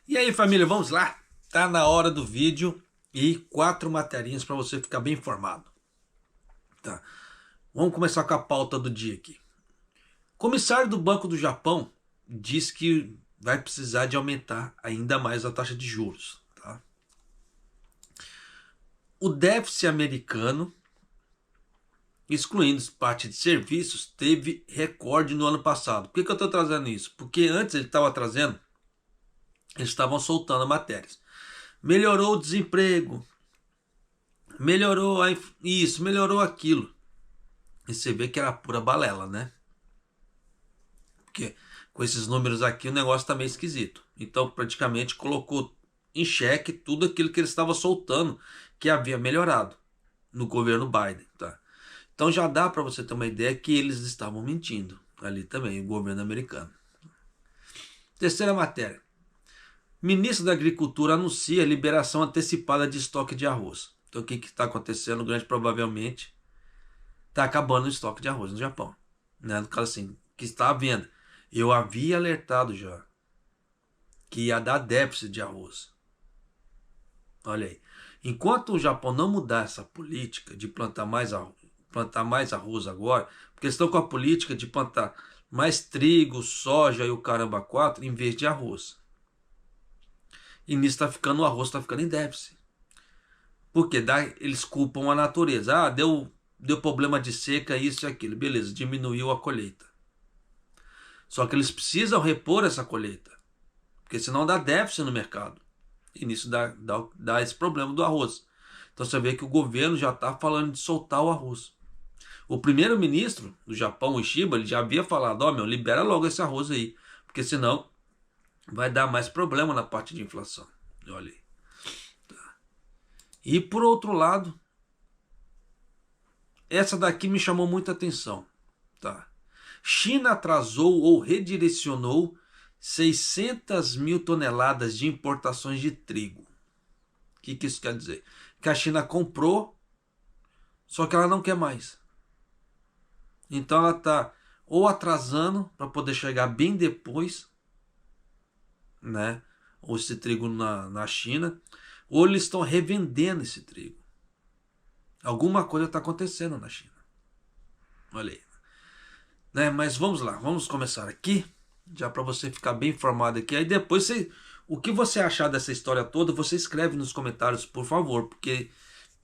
E aí, família, vamos lá? Tá na hora do vídeo e 4 materinhas para você ficar bem informado. Tá. Vamos começar com a pauta do dia aqui. O comissário do Banco do Japão diz que vai precisar de aumentar ainda mais a taxa de juros. Tá? O déficit americano, excluindo parte de serviços, teve recorde no ano passado. Por que eu estou trazendo isso? Porque antes eles estavam soltando matérias. Melhorou o desemprego, melhorou isso, melhorou aquilo. E você vê que era pura balela, né? Porque com esses números aqui o negócio tá meio esquisito. Então praticamente colocou em xeque tudo aquilo que ele estava soltando que havia melhorado no governo Biden, tá? Então já dá para você ter uma ideia que eles estavam mentindo ali também, o governo americano. Terceira matéria. Ministro da Agricultura anuncia liberação antecipada de estoque de arroz. Então o que está acontecendo? Grande provavelmente está acabando o estoque de arroz no Japão. Né? No caso assim, que está à venda. Eu havia alertado já que ia dar déficit de arroz. Olha aí. Enquanto o Japão não mudar essa política de plantar mais arroz agora, porque eles estão com a política de plantar mais trigo, soja e o caramba 4 em vez de arroz. E nisso o arroz está ficando em déficit. Porque eles culpam a natureza. Ah, deu problema de seca, isso e aquilo. Beleza, diminuiu a colheita. Só que eles precisam repor essa colheita. Porque senão dá déficit no mercado. E nisso dá esse problema do arroz. Então você vê que o governo já está falando de soltar o arroz. O primeiro-ministro do Japão, o Ishiba, ele já havia falado, ó, libera logo esse arroz aí. Porque senão vai dar mais problema na parte de inflação. Olha aí. Tá. E por outro lado, essa daqui me chamou muita atenção. Tá. China atrasou ou redirecionou 600 mil toneladas de importações de trigo. O que isso quer dizer? Que a China comprou, só que ela não quer mais. Então ela está ou atrasando para poder chegar bem depois, né? Ou esse trigo na China, ou eles estão revendendo esse trigo. Alguma coisa está acontecendo na China. Olha aí. Né? Mas vamos lá, vamos começar aqui, já para você ficar bem informado aqui. Aí depois, o que você achar dessa história toda, você escreve nos comentários, por favor, porque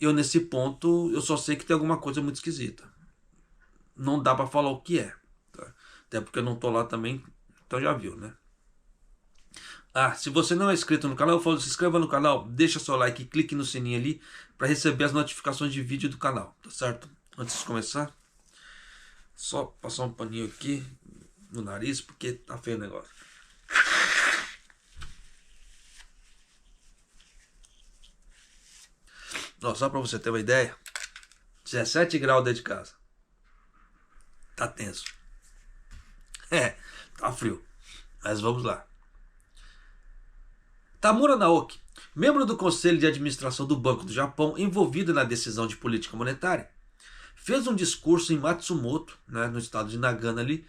eu nesse ponto, eu só sei que tem alguma coisa muito esquisita. Não dá para falar o que é. Tá? Até porque eu não tô lá também, então já viu, né? Ah, se você não é inscrito no canal, eu falo, se inscreva no canal, deixa seu like e clique no sininho ali para receber as notificações de vídeo do canal, tá certo? Antes de começar, só passar um paninho aqui no nariz, porque tá feio o negócio. Ó, só para você ter uma ideia, 17 graus dentro de casa. Tá tenso. Tá frio. Mas vamos lá. Tamura Naoki, membro do Conselho de Administração do Banco do Japão, envolvido na decisão de política monetária, fez um discurso em Matsumoto, né, no estado de Nagano ali,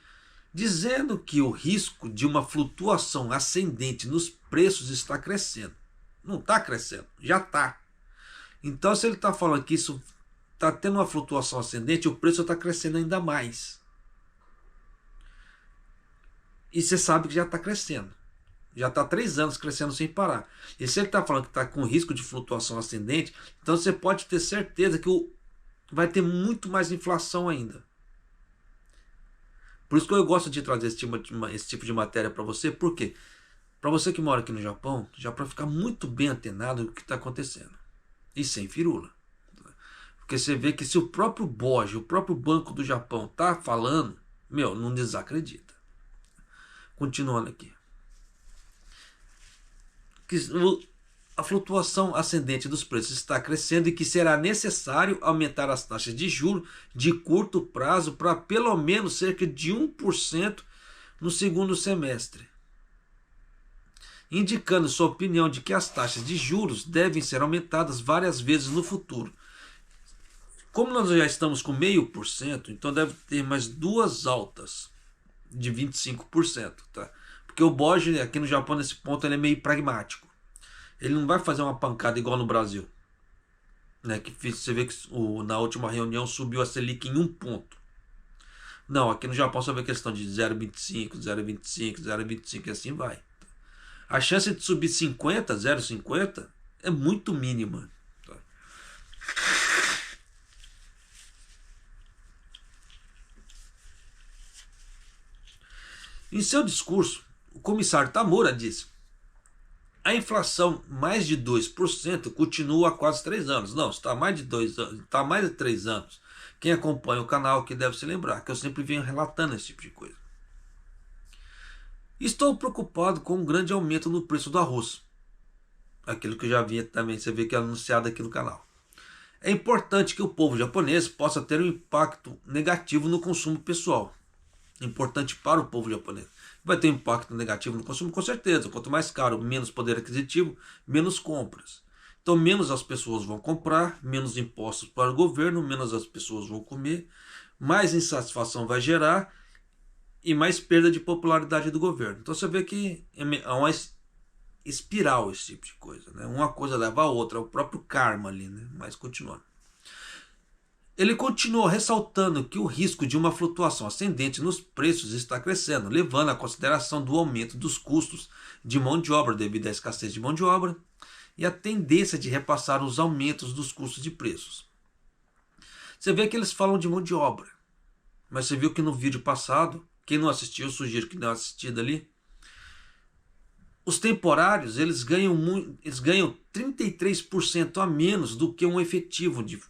dizendo que o risco de uma flutuação ascendente nos preços está crescendo. Não está crescendo, já está. Então se ele está falando que isso está tendo uma flutuação ascendente, o preço está crescendo ainda mais. E você sabe que já está crescendo. Já está há 3 anos crescendo sem parar. E se ele está falando que está com risco de flutuação ascendente, então você pode ter certeza que vai ter muito mais inflação ainda. Por isso que eu gosto de trazer esse tipo de matéria para você. Por quê? Para você que mora aqui no Japão, já para ficar muito bem antenado do que está acontecendo. E sem firula. Porque você vê que se o próprio BOJ, o próprio Banco do Japão está falando, não desacredita. Continuando aqui. Que a flutuação ascendente dos preços está crescendo e que será necessário aumentar as taxas de juros de curto prazo para pelo menos cerca de 1% no segundo semestre, indicando sua opinião de que as taxas de juros devem ser aumentadas várias vezes no futuro. Como nós já estamos com 0,5%, então deve ter mais 2 altas de 25%, tá? Porque o Borges, aqui no Japão, nesse ponto, ele é meio pragmático. Ele não vai fazer uma pancada igual no Brasil. Né? Que você vê que na última reunião subiu a Selic em 1 ponto. Não, aqui no Japão você vê questão de 0,25, 0,25, 0,25 e assim vai. A chance de subir 50, 0,50 é muito mínima. Tá? Em seu discurso, o comissário Tamura disse: a inflação mais de 2% continua há quase 3 anos. Não, está há mais de 2 anos, está há mais de 3 anos. Quem acompanha o canal que deve se lembrar que eu sempre venho relatando esse tipo de coisa. Estou preocupado com um grande aumento no preço do arroz. Aquilo que eu já vi também, você vê que é anunciado aqui no canal. É importante que o povo japonês possa ter um impacto negativo no consumo pessoal. Importante para o povo japonês. Vai ter um impacto negativo no consumo, com certeza. Quanto mais caro, menos poder aquisitivo, menos compras. Então, menos as pessoas vão comprar, menos impostos para o governo, menos as pessoas vão comer, mais insatisfação vai gerar e mais perda de popularidade do governo. Então, você vê que é uma espiral esse tipo de coisa. Né? Uma coisa leva a outra, é o próprio karma ali, né? Mas continuando. Ele continuou ressaltando que o risco de uma flutuação ascendente nos preços está crescendo, levando à consideração do aumento dos custos de mão de obra devido à escassez de mão de obra e a tendência de repassar os aumentos dos custos de preços. Você vê que eles falam de mão de obra, mas você viu que no vídeo passado, quem não assistiu, eu sugiro que dê uma assistida ali, os temporários eles ganham 33% a menos do que um efetivo de.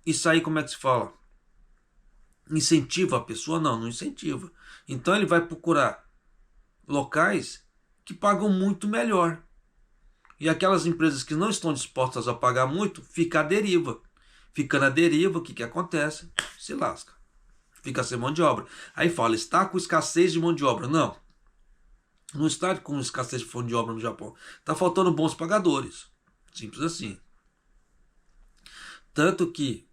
Isso aí como é que se fala? Incentiva a pessoa? Não, não incentiva. Então ele vai procurar locais que pagam muito melhor. E aquelas empresas que não estão dispostas a pagar muito, fica à deriva. Fica na deriva, o que acontece? Se lasca. Fica sem mão de obra. Aí fala, está com escassez de mão de obra. Não. Não está com escassez de mão de obra no Japão. Está faltando bons pagadores. Simples assim. Tanto que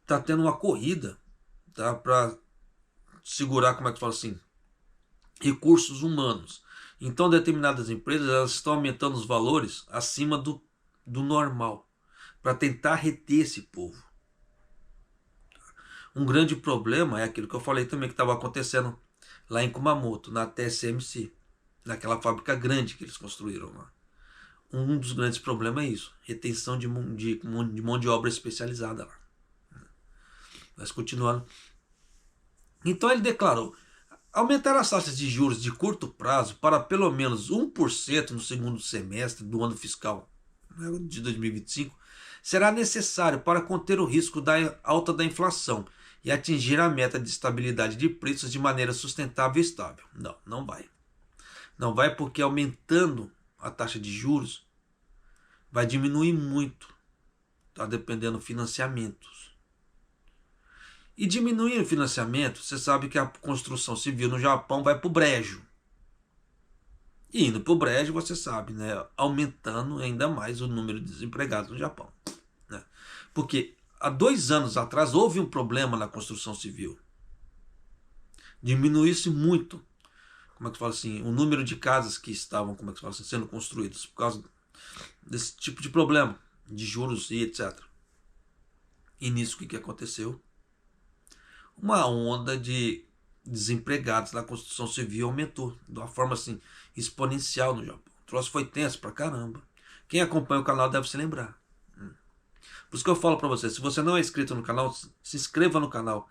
está tendo uma corrida, tá, para segurar, como é que fala assim, recursos humanos. Então determinadas empresas elas estão aumentando os valores acima do normal para tentar reter esse povo. Um grande problema é aquilo que eu falei também que estava acontecendo lá em Kumamoto, na TSMC, naquela fábrica grande que eles construíram lá. Um dos grandes problemas é isso, retenção de mão de obra especializada lá. Mas continuando. Então ele declarou: aumentar as taxas de juros de curto prazo para pelo menos 1% no segundo semestre do ano fiscal de 2025 será necessário para conter o risco da alta da inflação e atingir a meta de estabilidade de preços de maneira sustentável e estável. Não, não vai. Não vai porque aumentando a taxa de juros vai diminuir muito. Está dependendo de financiamentos. E diminuindo o financiamento, você sabe que a construção civil no Japão vai para o brejo. E indo para o brejo, você sabe, né, aumentando ainda mais o número de desempregados no Japão. Né? Porque há 2 anos atrás houve um problema na construção civil. Diminuiu-se muito, como é que fala assim, o número de casas que estavam, como é que fala assim, sendo construídas por causa desse tipo de problema, de juros e etc. E nisso o que aconteceu? Uma onda de desempregados na construção civil aumentou de uma forma assim exponencial no Japão. O troço foi tenso pra caramba. Quem acompanha o canal deve se lembrar. Por isso que eu falo pra você, se você não é inscrito no canal, se inscreva no canal.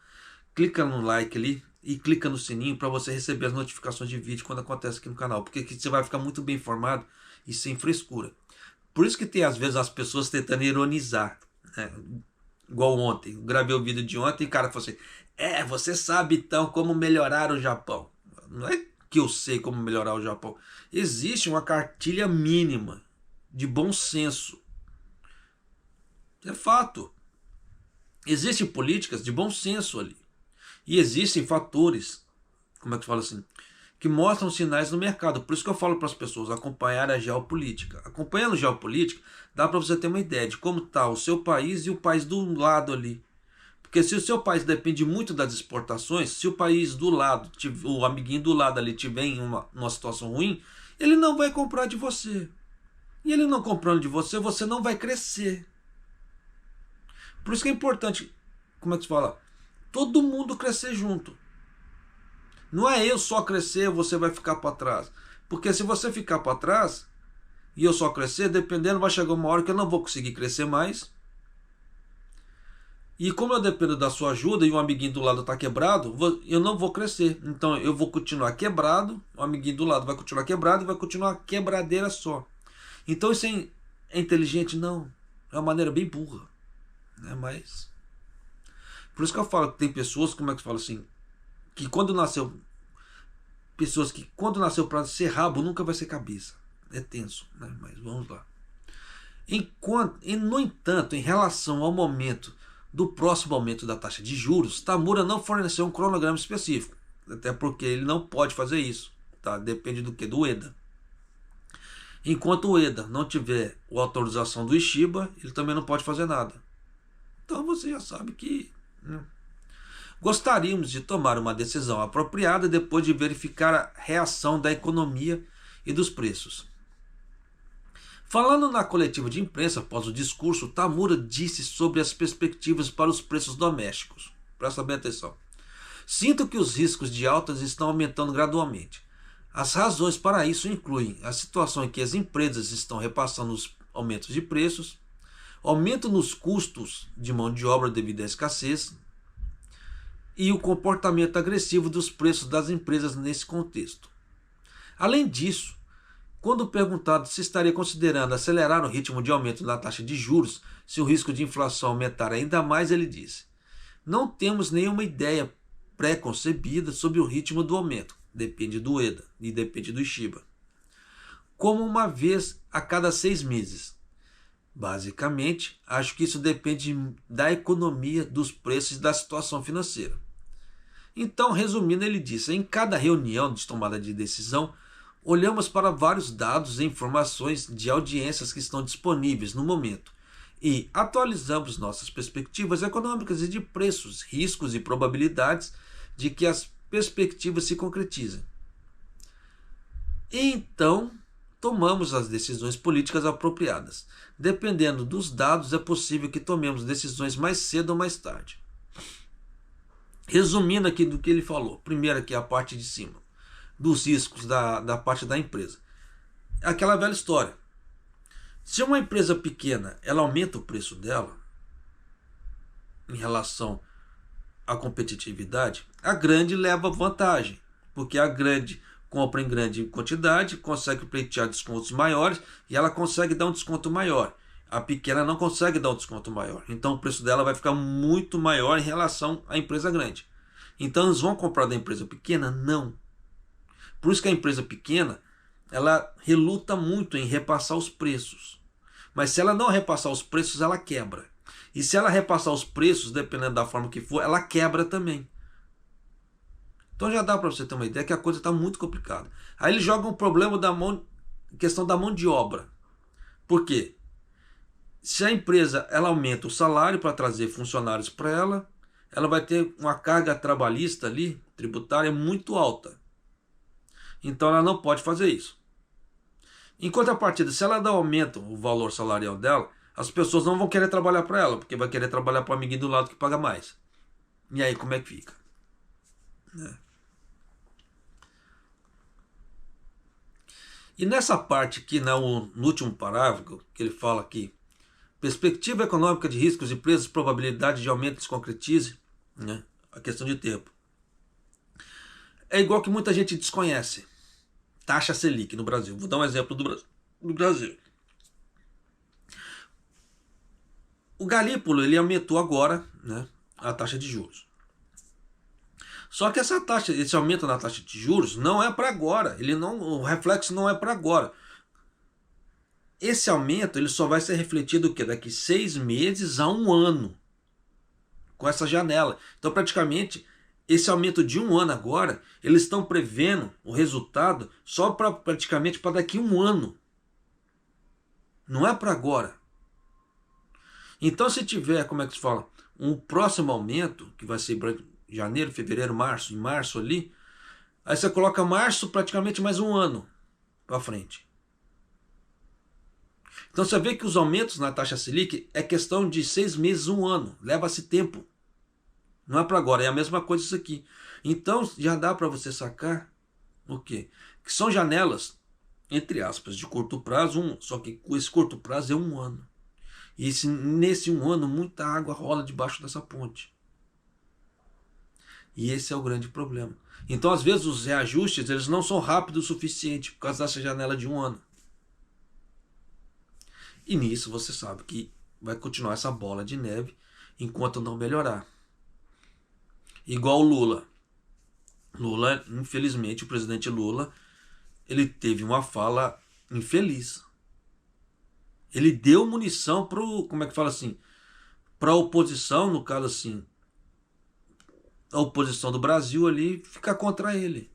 Clica no like ali e clica no sininho para você receber as notificações de vídeo quando acontece aqui no canal. Porque aqui você vai ficar muito bem informado e sem frescura. Por isso que tem às vezes as pessoas tentando ironizar. Né? Igual ontem. Eu gravei o vídeo de ontem e o cara falou assim: você sabe então como melhorar o Japão. Não é que eu sei como melhorar o Japão. Existe uma cartilha mínima de bom senso. É fato. Existem políticas de bom senso ali. E existem fatores, como é que fala assim, que mostram sinais no mercado. Por isso que eu falo para as pessoas acompanhar a geopolítica. Acompanhando a geopolítica, dá para você ter uma ideia de como está o seu país e o país do lado ali. Porque se o seu país depende muito das exportações, se o país do lado, o amiguinho do lado ali tiver em uma situação ruim, ele não vai comprar de você. E ele não comprando de você, você não vai crescer. Por isso que é importante, como é que se fala? Todo mundo crescer junto. Não é eu só crescer, você vai ficar para trás. Porque se você ficar para trás e eu só crescer, dependendo, vai chegar uma hora que eu não vou conseguir crescer mais. E como eu dependo da sua ajuda e o amiguinho do lado está quebrado, eu não vou crescer. Então eu vou continuar quebrado, o amiguinho do lado vai continuar quebrado e vai continuar quebradeira só. Então isso é inteligente? Não. É uma maneira bem burra. Né? Mas... Por isso que eu falo que tem pessoas, como é que eu falo assim, que quando nasceu... Pessoas que quando nasceu para ser rabo, nunca vai ser cabeça. É tenso, né? Mas vamos lá. No entanto, em relação ao momento do próximo aumento da taxa de juros, Tamura não forneceu um cronograma específico. Até porque ele não pode fazer isso. Tá? Depende do que? Do EDA. Enquanto o EDA não tiver a autorização do Ishiba, ele também não pode fazer nada. Então você já sabe que... Gostaríamos de tomar uma decisão apropriada depois de verificar a reação da economia e dos preços. Falando na coletiva de imprensa após o discurso, Tamura disse sobre as perspectivas para os preços domésticos. Presta bem atenção. Sinto que os riscos de altas estão aumentando gradualmente. As razões para isso incluem a situação em que as empresas estão repassando os aumentos de preços, aumento nos custos de mão de obra devido à escassez e o comportamento agressivo dos preços das empresas nesse contexto. Além disso, quando perguntado se estaria considerando acelerar o ritmo de aumento da taxa de juros se o risco de inflação aumentar ainda mais, ele disse: não temos nenhuma ideia pré-concebida sobre o ritmo do aumento. Depende do EDA e depende do Ishiba. Como uma vez a cada 6 meses. Basicamente, acho que isso depende da economia, dos preços e da situação financeira. Então, resumindo, ele disse: em cada reunião de tomada de decisão, olhamos para vários dados e informações de audiências que estão disponíveis no momento e atualizamos nossas perspectivas econômicas e de preços, riscos e probabilidades de que as perspectivas se concretizem. Então, tomamos as decisões políticas apropriadas. Dependendo dos dados, é possível que tomemos decisões mais cedo ou mais tarde. Resumindo aqui do que ele falou, primeiro aqui a parte de cima, dos riscos da parte da empresa. Aquela velha história. Se uma empresa pequena, ela aumenta o preço dela em relação à competitividade, a grande leva vantagem, porque a grande compra em grande quantidade, consegue pleitear descontos maiores e ela consegue dar um desconto maior. A pequena não consegue dar um desconto maior. Então o preço dela vai ficar muito maior em relação à empresa grande. Então eles vão comprar da empresa pequena? Não. Por isso que a empresa pequena, ela reluta muito em repassar os preços. Mas se ela não repassar os preços, ela quebra. E se ela repassar os preços, dependendo da forma que for, ela quebra também. Então já dá para você ter uma ideia que a coisa está muito complicada. Aí eles jogam o problema da questão da mão de obra. Por quê? Se a empresa ela aumenta o salário para trazer funcionários para ela vai ter uma carga trabalhista ali, tributária, muito alta. Então ela não pode fazer isso. Em contrapartida, se ela dá aumento o valor salarial dela, as pessoas não vão querer trabalhar para ela, porque vai querer trabalhar para o amiguinho do lado que paga mais. E aí como é que fica? E nessa parte aqui, no último parágrafo, que ele fala aqui, perspectiva econômica de riscos e preços, probabilidade de aumento se concretize, né? A questão de tempo. É igual que muita gente desconhece. Taxa Selic no Brasil. Vou dar um exemplo do Brasil. O Galípolo, ele aumentou agora, né, a taxa de juros. Só que esse aumento na taxa de juros não é para agora. O reflexo não é para agora. Esse aumento ele só vai ser refletido o quê? Daqui 6 meses a 1 ano. Com essa janela. Então, praticamente, esse aumento de 1 ano agora, eles estão prevendo o resultado só praticamente para daqui 1 ano. Não é para agora. Então, se tiver, como é que se fala? um próximo aumento, que vai ser janeiro, fevereiro, março, em março ali, aí você coloca março praticamente mais um ano para frente. Então você vê que os aumentos na taxa Selic é questão de 6 meses, um ano. Leva-se tempo. Não é para agora, é a mesma coisa isso aqui. Então já dá para você sacar o quê? Que são janelas, entre aspas, de curto prazo, só que esse curto prazo é um ano. E nesse um ano muita água rola debaixo dessa ponte. E esse é o grande problema. Então às vezes os reajustes eles não são rápidos o suficiente por causa dessa janela de um ano. E nisso você sabe que vai continuar essa bola de neve enquanto não melhorar. Igual o Lula. Lula, infelizmente, o presidente Lula, ele teve uma fala infeliz. Ele deu munição como é que fala assim? Para a oposição, no caso assim, a oposição do Brasil ali, ficar contra ele.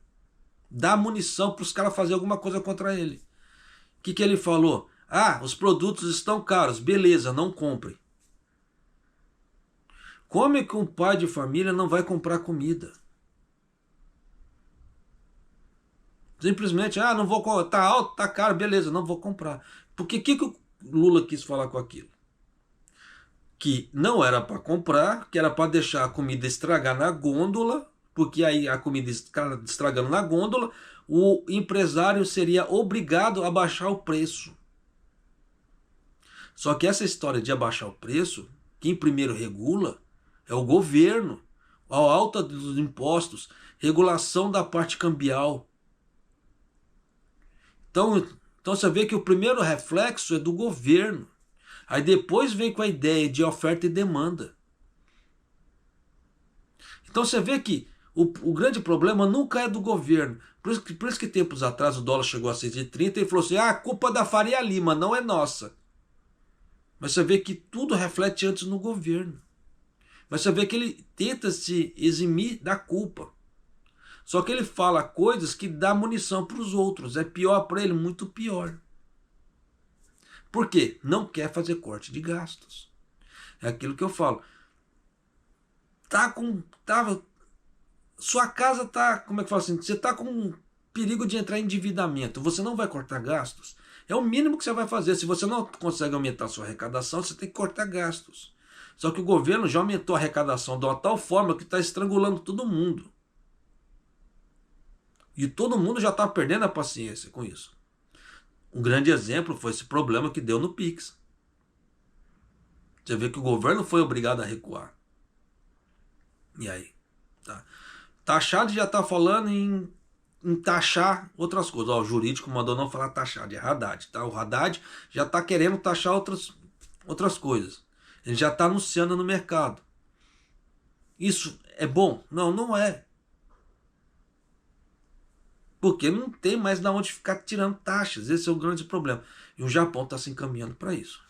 Dá munição para os caras fazerem alguma coisa contra ele. O que ele falou? Ah, os produtos estão caros, beleza, não compre. Como é que um pai de família não vai comprar comida? Simplesmente, não vou comprar, tá alto, tá caro, beleza, não vou comprar. Porque o que o Lula quis falar com aquilo? Que não era para comprar, que era para deixar a comida estragar na gôndola, porque aí a comida estragando na gôndola, o empresário seria obrigado a baixar o preço. Só que essa história de abaixar o preço, quem primeiro regula é o governo. A alta dos impostos, regulação da parte cambial. Então você vê que o primeiro reflexo é do governo. Aí depois vem com a ideia de oferta e demanda. Então você vê que o grande problema nunca é do governo. Por isso que tempos atrás o dólar chegou a 6,30 e falou assim, a culpa da Faria Lima, não é nossa. Mas você vê que tudo reflete antes no governo. Mas você vê que ele tenta se eximir da culpa. Só que ele fala coisas que dá munição para os outros. É pior para ele, muito pior. Por quê? Não quer fazer corte de gastos. É aquilo que eu falo. Sua casa tá, como é que fala assim? Você tá com perigo de entrar em endividamento. Você não vai cortar gastos. É o mínimo que você vai fazer. Se você não consegue aumentar a sua arrecadação, você tem que cortar gastos. Só que o governo já aumentou a arrecadação de uma tal forma que está estrangulando todo mundo. E todo mundo já está perdendo a paciência com isso. Um grande exemplo foi esse problema que deu no Pix. Você vê que o governo foi obrigado a recuar. E aí? Tá. Taxado já está falando em taxar outras coisas. O jurídico mandou não falar taxar, é Haddad. Tá? O Haddad já está querendo taxar outras coisas. Ele já está anunciando no mercado. Isso é bom? Não, não é. Porque não tem mais de onde ficar tirando taxas. Esse é o grande problema. E o Japão está se encaminhando para isso.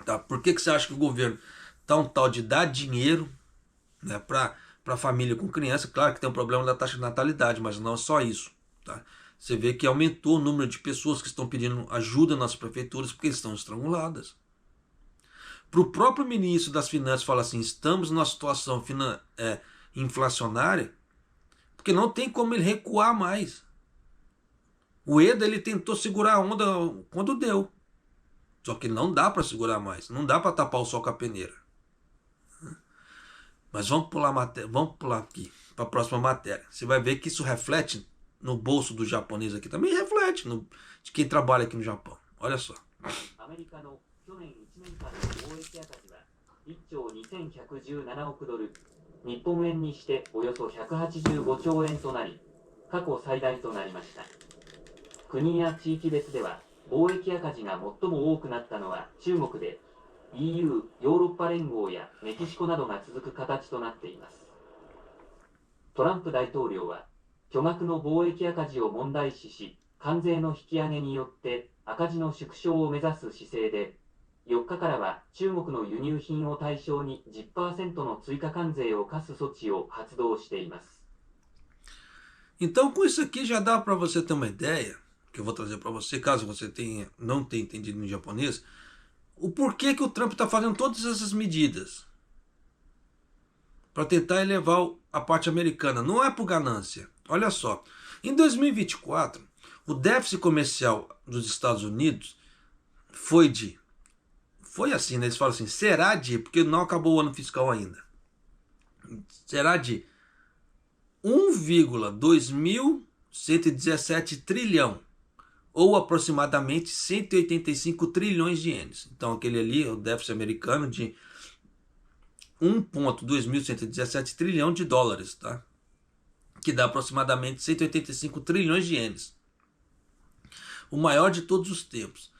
Tá? Por que você acha que o governo está um tal de dar dinheiro, né, para a família com criança? Claro que tem um problema da taxa de natalidade, mas não é só isso. Tá? Você vê que aumentou o número de pessoas que estão pedindo ajuda nas prefeituras porque estão estranguladas. Para o próprio ministro das Finanças falar assim, estamos numa situação inflacionária, porque não tem como ele recuar mais. O EDA ele tentou segurar a onda quando deu. Só que não dá para segurar mais. Não dá para tapar o sol com a peneira. Mas vamos pular aqui para a próxima matéria. Você vai ver que isso reflete no bolso do japonês aqui. Também reflete de quem trabalha aqui no Japão. Olha só. 日本円にしておよそ185兆円となり、過去最大となりました。国や地域別では、貿易赤字が最も多くなったのは中国で、EU、ヨーロッパ連合やメキシコなどが続く形となっています。トランプ大統領は、巨額の貿易赤字を問題視し、関税の引き上げによって赤字の縮小を目指す姿勢で、4日からは中国の輸入品を対象に 10% の追加関税を課す措置を発動しています。 Então com isso aqui já dá para você ter uma ideia, que eu vou trazer para você, caso você não tenha entendido no japonês, o porquê que o Trump está fazendo todas essas medidas. para tentar elevar a parte americana. Não é por ganância. Olha só, em 2024, o déficit comercial dos Estados Unidos foi assim, né? Eles falam assim, será de, porque não acabou o ano fiscal ainda, será de 1,2117 trilhão, ou aproximadamente 185 trilhões de ienes. Então aquele ali é o déficit americano de 1,2117 trilhão de dólares, tá? Que dá aproximadamente 185 trilhões de ienes. O maior de todos os tempos.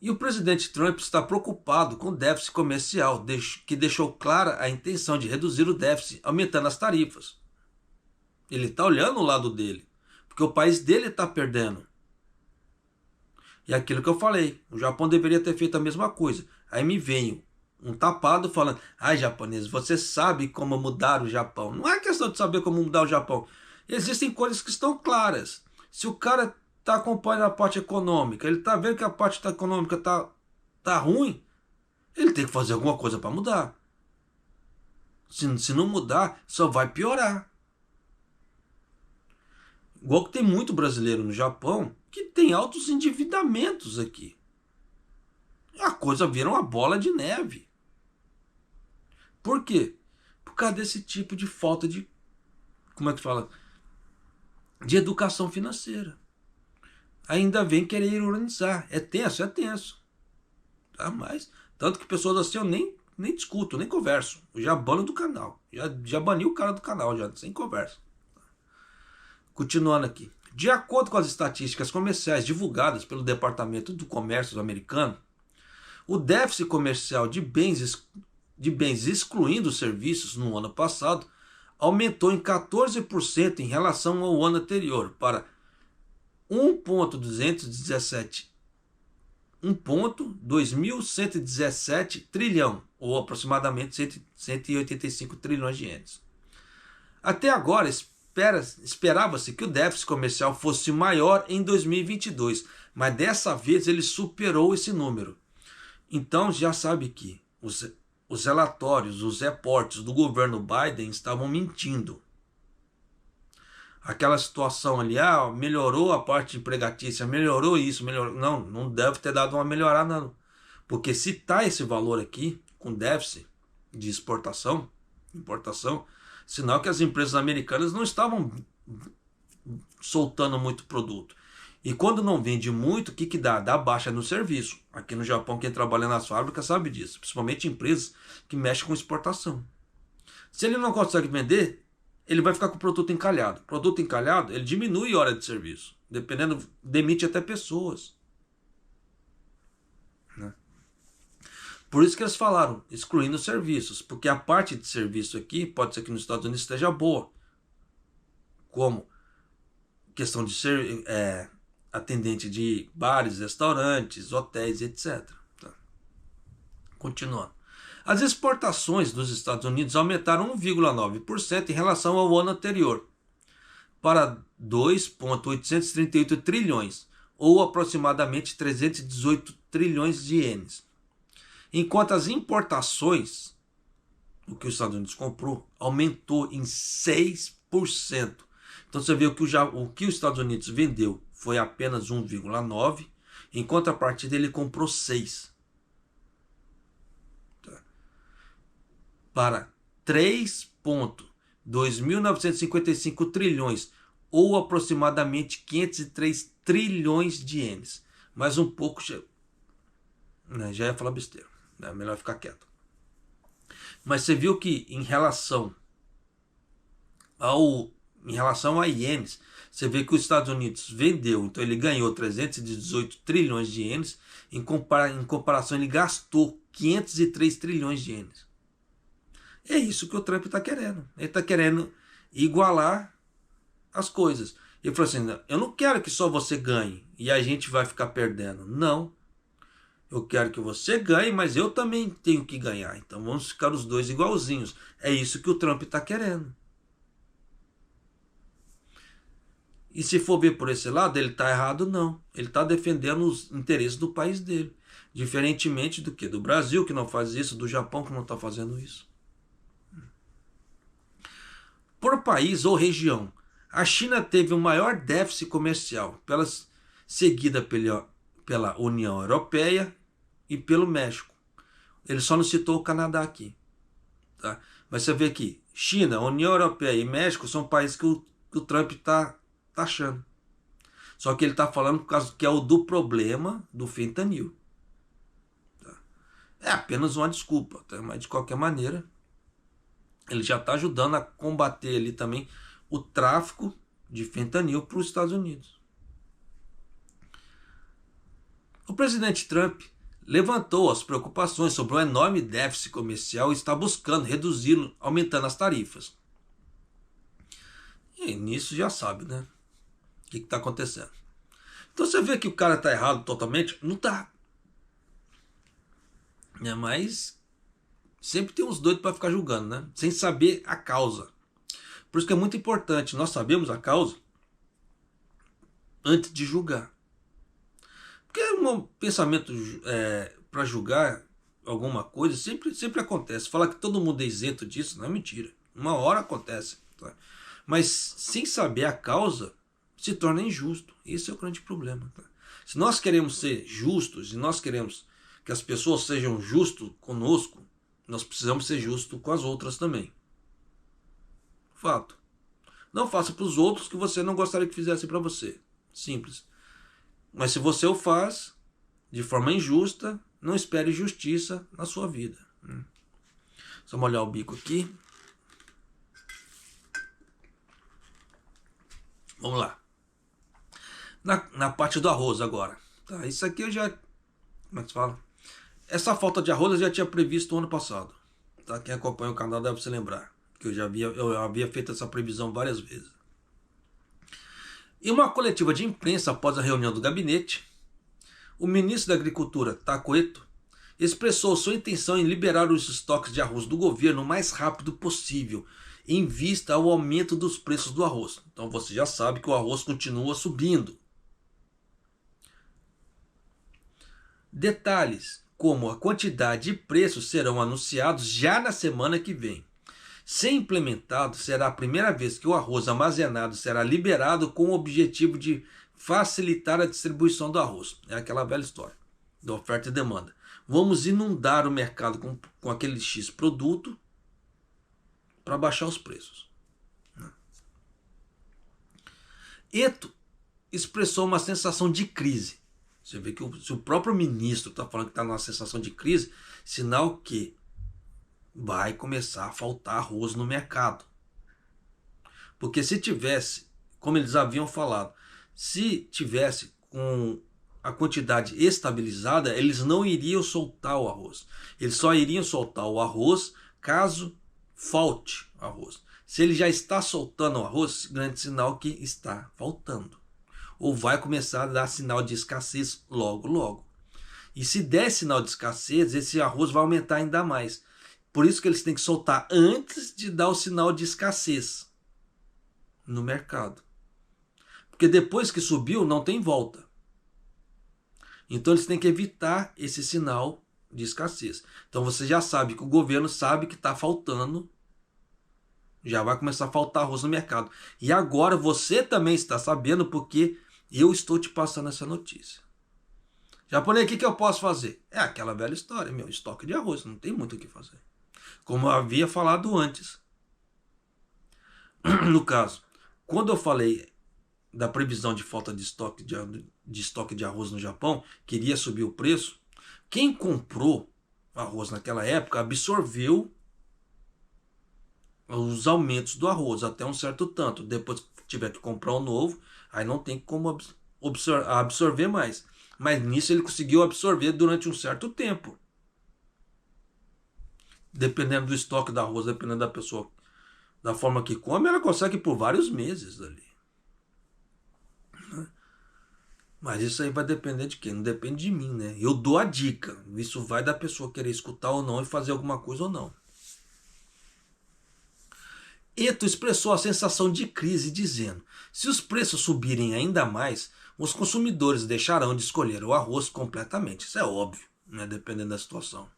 E o presidente Trump está preocupado com o déficit comercial, que deixou clara a intenção de reduzir o déficit, aumentando as tarifas. Ele está olhando o lado dele, porque o país dele está perdendo. E aquilo que eu falei, o Japão deveria ter feito a mesma coisa. Aí me vem um tapado falando, ai japoneses, você sabe como mudar o Japão. Não é questão de saber como mudar o Japão. Existem coisas que estão claras. Se o cara está acompanhando a parte econômica, ele está vendo que a parte econômica tá ruim, ele tem que fazer alguma coisa para mudar. Se não mudar, só vai piorar. Igual que tem muito brasileiro no Japão que tem altos endividamentos aqui. A coisa vira uma bola de neve. Por quê? Por causa desse tipo de falta de, como é que fala? De educação financeira. Ainda vem querer ironizar. É tenso, é tenso. Tá? Mas, tanto que pessoas assim eu nem discuto, nem converso. Eu já bano do canal. Já bani o cara do canal, já sem conversa. Continuando aqui. De acordo com as estatísticas comerciais divulgadas pelo Departamento do Comércio americano, o déficit comercial de bens excluindo serviços no ano passado aumentou em 14% em relação ao ano anterior para 1,2117 trilhão, ou aproximadamente 185 trilhões de ienes. Até agora, esperava-se que o déficit comercial fosse maior em 2022, mas dessa vez ele superou esse número. Então já sabe que os relatórios, os reportes do governo Biden estavam mentindo. Aquela situação ali, melhorou a parte empregatícia, melhorou isso, melhorou. Não deve ter dado uma melhorada, não. Porque se está esse valor aqui, com déficit de importação, sinal que as empresas americanas não estavam soltando muito produto. E quando não vende muito, o que dá? Dá baixa no serviço. Aqui no Japão, quem trabalha nas fábricas sabe disso. Principalmente empresas que mexem com exportação. Se ele não consegue vender, ele vai ficar com o produto encalhado. Produto encalhado, ele diminui a hora de serviço. Dependendo, demite até pessoas. Né? Por isso que eles falaram, excluindo serviços. Porque a parte de serviço aqui, pode ser que nos Estados Unidos esteja boa. Como questão de ser atendente de bares, restaurantes, hotéis, etc. Tá. Continuando. As exportações dos Estados Unidos aumentaram 1,9% em relação ao ano anterior, para 2,838 trilhões, ou aproximadamente 318 trilhões de ienes. Enquanto as importações, o que os Estados Unidos comprou, aumentou em 6%. Então você vê que o que os Estados Unidos vendeu foi apenas 1,9%, enquanto a partir dele comprou 6%. Para 3,2955 trilhões, ou aproximadamente 503 trilhões de ienes. Mais um pouco, já ia falar besteira, é melhor ficar quieto. Mas você viu que em relação a ienes, você vê que os Estados Unidos vendeu, então ele ganhou 318 trilhões de ienes, em comparação ele gastou 503 trilhões de ienes. É isso que o Trump está querendo. Ele está querendo igualar as coisas. Ele falou assim, eu não quero que só você ganhe e a gente vai ficar perdendo. Não. Eu quero que você ganhe, mas eu também tenho que ganhar. Então vamos ficar os dois igualzinhos. É isso que o Trump está querendo. E se for ver por esse lado, ele está errado? Não. Ele está defendendo os interesses do país dele. Diferentemente do Brasil, que não faz isso, do Japão, que não está fazendo isso. Por país ou região, a China teve o maior déficit comercial, seguida pela União Europeia e pelo México. Ele só não citou o Canadá aqui. Tá? Mas você vê aqui, China, União Europeia e México são países que o Trump está taxando. Só que ele está falando por causa que é o do problema do fentanil. Tá? É apenas uma desculpa, tá? Mas de qualquer maneira, ele já está ajudando a combater ali também o tráfico de fentanil para os Estados Unidos. O presidente Trump levantou as preocupações sobre o enorme déficit comercial e está buscando reduzi-lo, aumentando as tarifas. E nisso já sabe, né? O que está acontecendo. Então você vê que o cara está errado totalmente? Não está. Mas sempre tem uns doidos para ficar julgando, né? Sem saber a causa. Por isso que é muito importante nós sabemos a causa antes de julgar. Porque um pensamento para julgar alguma coisa sempre acontece. Falar que todo mundo é isento disso não é mentira. Uma hora acontece. Tá? Mas sem saber a causa, se torna injusto. Esse é o grande problema. Tá? Se nós queremos ser justos, e nós queremos que as pessoas sejam justas conosco, nós precisamos ser justos com as outras também. Fato. Não faça para os outros que você não gostaria que fizesse para você. Simples. Mas se você o faz de forma injusta, não espere justiça na sua vida. Só molhar o bico aqui. Vamos lá. Na parte do arroz agora. Tá, isso aqui eu já... Como é que se fala? Essa falta de arroz eu já tinha previsto o ano passado. Tá? Quem acompanha o canal deve se lembrar. Que eu havia feito essa previsão várias vezes. Em uma coletiva de imprensa após a reunião do gabinete, o ministro da Agricultura, Taco Eto, expressou sua intenção em liberar os estoques de arroz do governo o mais rápido possível, em vista ao aumento dos preços do arroz. Então você já sabe que o arroz continua subindo. Detalhes como a quantidade e preço serão anunciados já na semana que vem. Se implementado, será a primeira vez que o arroz armazenado será liberado com o objetivo de facilitar a distribuição do arroz. É aquela velha história da oferta e demanda. Vamos inundar o mercado com aquele X produto para baixar os preços. Eto expressou uma sensação de crise. Você vê que se o próprio ministro está falando que está numa sensação de crise, sinal que vai começar a faltar arroz no mercado. Porque se tivesse, como eles haviam falado, se tivesse com a quantidade estabilizada, eles não iriam soltar o arroz. Eles só iriam soltar o arroz caso falte arroz. Se ele já está soltando o arroz, grande sinal que está faltando. Ou vai começar a dar sinal de escassez logo, logo. E se der sinal de escassez, esse arroz vai aumentar ainda mais. Por isso que eles têm que soltar antes de dar o sinal de escassez no mercado. Porque depois que subiu, não tem volta. Então eles têm que evitar esse sinal de escassez. Então você já sabe que o governo sabe que está faltando. Já vai começar a faltar arroz no mercado. E agora você também está sabendo porque eu estou te passando essa notícia. Japonês, o que eu posso fazer? É aquela velha história, meu, estoque de arroz, não tem muito o que fazer. Como eu havia falado antes. No caso, quando eu falei da previsão de falta de estoque de arroz no Japão, que iria subir o preço, quem comprou arroz naquela época absorveu os aumentos do arroz até um certo tanto. Depois que tiver que comprar um novo, aí não tem como absorver mais. Mas nisso ele conseguiu absorver durante um certo tempo. Dependendo do estoque do arroz, dependendo da pessoa, da forma que come, ela consegue por vários meses ali. Mas isso aí vai depender de quem? Não depende de mim, né? Eu dou a dica. Isso vai da pessoa querer escutar ou não e fazer alguma coisa ou não. Eto expressou a sensação de crise dizendo: se os preços subirem ainda mais, os consumidores deixarão de escolher o arroz completamente. Isso é óbvio, né? Dependendo da situação.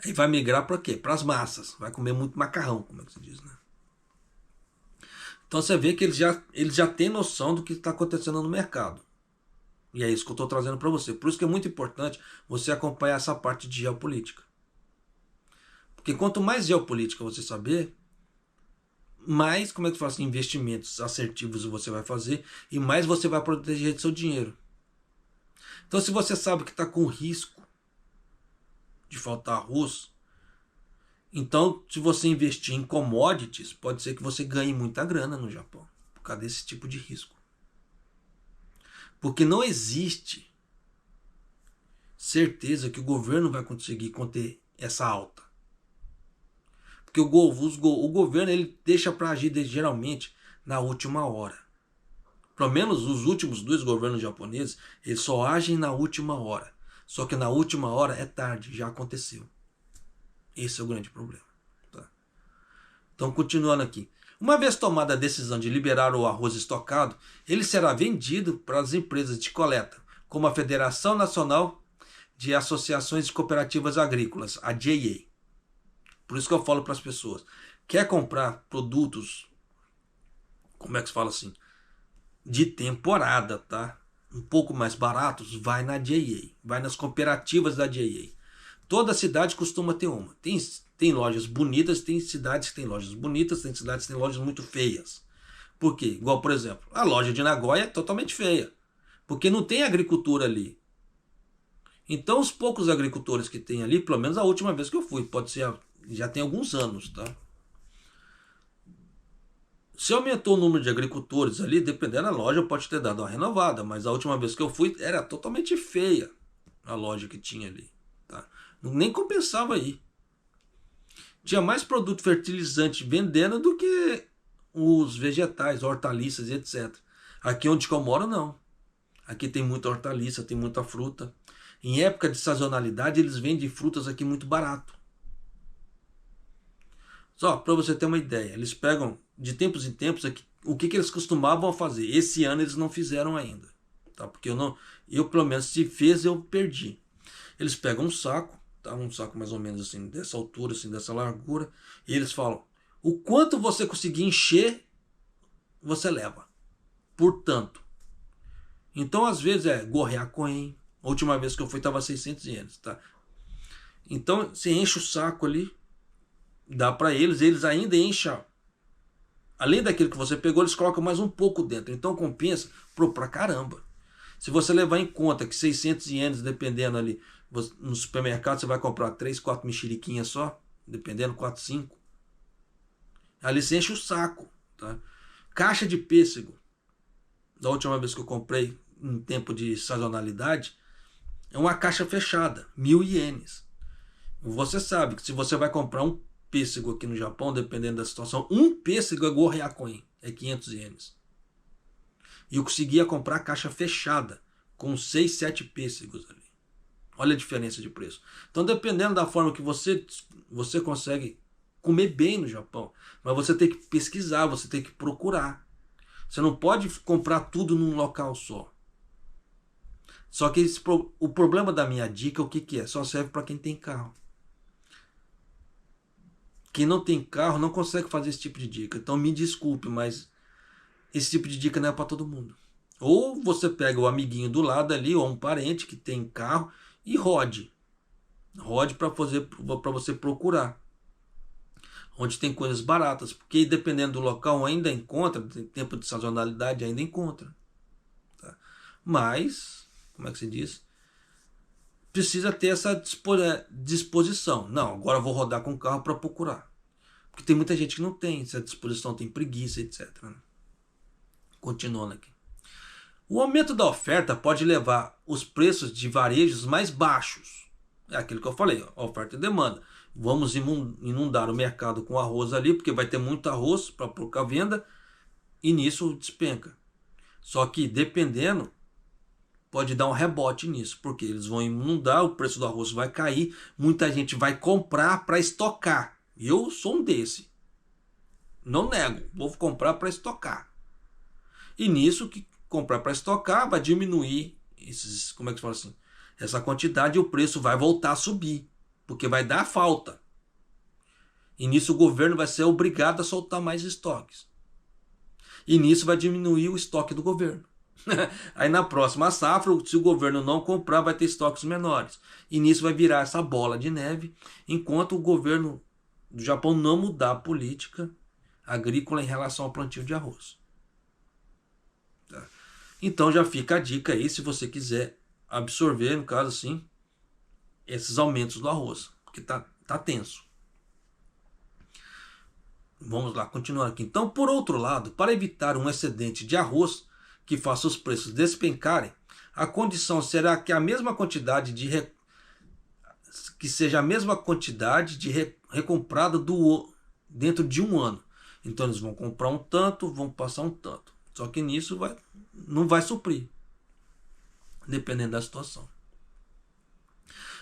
Aí vai migrar para quê? Para as massas. Vai comer muito macarrão, como é que se diz, né? Então você vê que eles já têm noção do que está acontecendo no mercado. E é isso que eu estou trazendo para você. Por isso que é muito importante você acompanhar essa parte de geopolítica. Porque quanto mais geopolítica você saber, mais, como é que fala assim, investimentos assertivos você vai fazer e mais você vai proteger do seu dinheiro. Então se você sabe que está com risco de faltar arroz, então se você investir em commodities, pode ser que você ganhe muita grana no Japão, por causa desse tipo de risco. Porque não existe certeza que o governo vai conseguir conter essa alta. Porque o governo ele deixa para agir geralmente na última hora. Pelo menos os últimos 2 governos japoneses, eles só agem na última hora. Só que na última hora é tarde, já aconteceu. Esse é o grande problema. Tá? Então, continuando aqui. Uma vez tomada a decisão de liberar o arroz estocado, ele será vendido para as empresas de coleta, como a Federação Nacional de Associações de Cooperativas Agrícolas, a JA. Por isso que eu falo para as pessoas, quer comprar produtos, como é que se fala assim, de temporada, tá? Um pouco mais baratos, vai na JA, vai nas cooperativas da JA. Toda cidade costuma ter uma. Tem lojas bonitas, tem cidades que tem lojas bonitas, tem cidades que tem lojas muito feias. Por quê? Igual, por exemplo, a loja de Nagoya é totalmente feia, porque não tem agricultura ali. Então, os poucos agricultores que tem ali, pelo menos a última vez que eu fui, pode ser, já tem alguns anos, tá? Se aumentou o número de agricultores ali, dependendo da loja, pode ter dado uma renovada, mas a última vez que eu fui, era totalmente feia a loja que tinha ali, tá? Nem compensava aí. Tinha mais produto fertilizante vendendo do que os vegetais, hortaliças e etc. Aqui onde eu moro, não. Aqui tem muita hortaliça, tem muita fruta. Em época de sazonalidade, eles vendem frutas aqui muito barato. Só para você ter uma ideia, eles pegam de tempos em tempos aqui, o que eles costumavam fazer. Esse ano eles não fizeram ainda, tá? Porque eu pelo menos se fez eu perdi. Eles pegam um saco, tá? Um saco mais ou menos assim dessa altura, assim dessa largura, e eles falam: o quanto você conseguir encher, você leva. Portanto, então às vezes é Gorriacoen. A última vez que eu fui estava 600 ienes, tá? Então você enche o saco ali, dá para eles ainda enchem. Além daquilo que você pegou, eles colocam mais um pouco dentro. Então compensa pra caramba. Se você levar em conta que 600 ienes, dependendo ali, no supermercado você vai comprar 3, 4 mexeriquinhas só, dependendo, 4, 5. Ali você enche o saco, tá? Caixa de pêssego. Da última vez que eu comprei, em tempo de sazonalidade, é uma caixa fechada, 1.000 ienes. Você sabe que se você vai comprar um pêssego aqui no Japão, dependendo da situação, um pêssego é Gorriacoen, é 500 ienes. E eu conseguia comprar a caixa fechada, com 6, 7 pêssegos ali. Olha a diferença de preço. Então, dependendo da forma que você consegue comer bem no Japão, mas você tem que pesquisar, você tem que procurar. Você não pode comprar tudo num local só. Só que o problema da minha dica, o que é? Só serve para quem tem carro. Quem não tem carro não consegue fazer esse tipo de dica. Então me desculpe, mas esse tipo de dica não é para todo mundo. Ou você pega o amiguinho do lado ali, ou um parente que tem carro, e rode. Rode para você procurar. Onde tem coisas baratas. Porque dependendo do local ainda encontra, tem tempo de sazonalidade ainda encontra. Tá? Mas, como é que se diz? Precisa ter essa disposição. Não, agora eu vou rodar com o carro para procurar. Porque tem muita gente que não tem essa disposição, tem preguiça, etc. Continuando aqui. O aumento da oferta pode levar os preços de varejos mais baixos. É aquilo que eu falei, oferta e demanda. Vamos inundar o mercado com arroz ali, porque vai ter muito arroz para pouca venda, e nisso despenca. Só que dependendo, pode dar um rebote nisso, porque eles vão inundar, o preço do arroz vai cair, muita gente vai comprar para estocar. Eu sou um desse. Não nego, vou comprar para estocar. E nisso que comprar para estocar vai diminuir esses, como é que se fala assim? Essa quantidade e o preço vai voltar a subir. porque vai dar falta. E nisso o governo vai ser obrigado a soltar mais estoques. E nisso vai diminuir o estoque do governo. Aí na próxima safra, se o governo não comprar, vai ter estoques menores. E nisso vai virar essa bola de neve, enquanto o governo do Japão não mudar a política agrícola em relação ao plantio de arroz. Tá? Então já fica a dica aí, se você quiser absorver, no caso assim, esses aumentos do arroz, porque tá tenso. Vamos lá, continuando aqui. Então, por outro lado, para evitar um excedente de arroz que faça os preços despencarem, a condição será que a mesma quantidade que seja a mesma quantidade de recomprada dentro de um ano. Então eles vão comprar um tanto, vão passar um tanto. Só que nisso não vai suprir, dependendo da situação.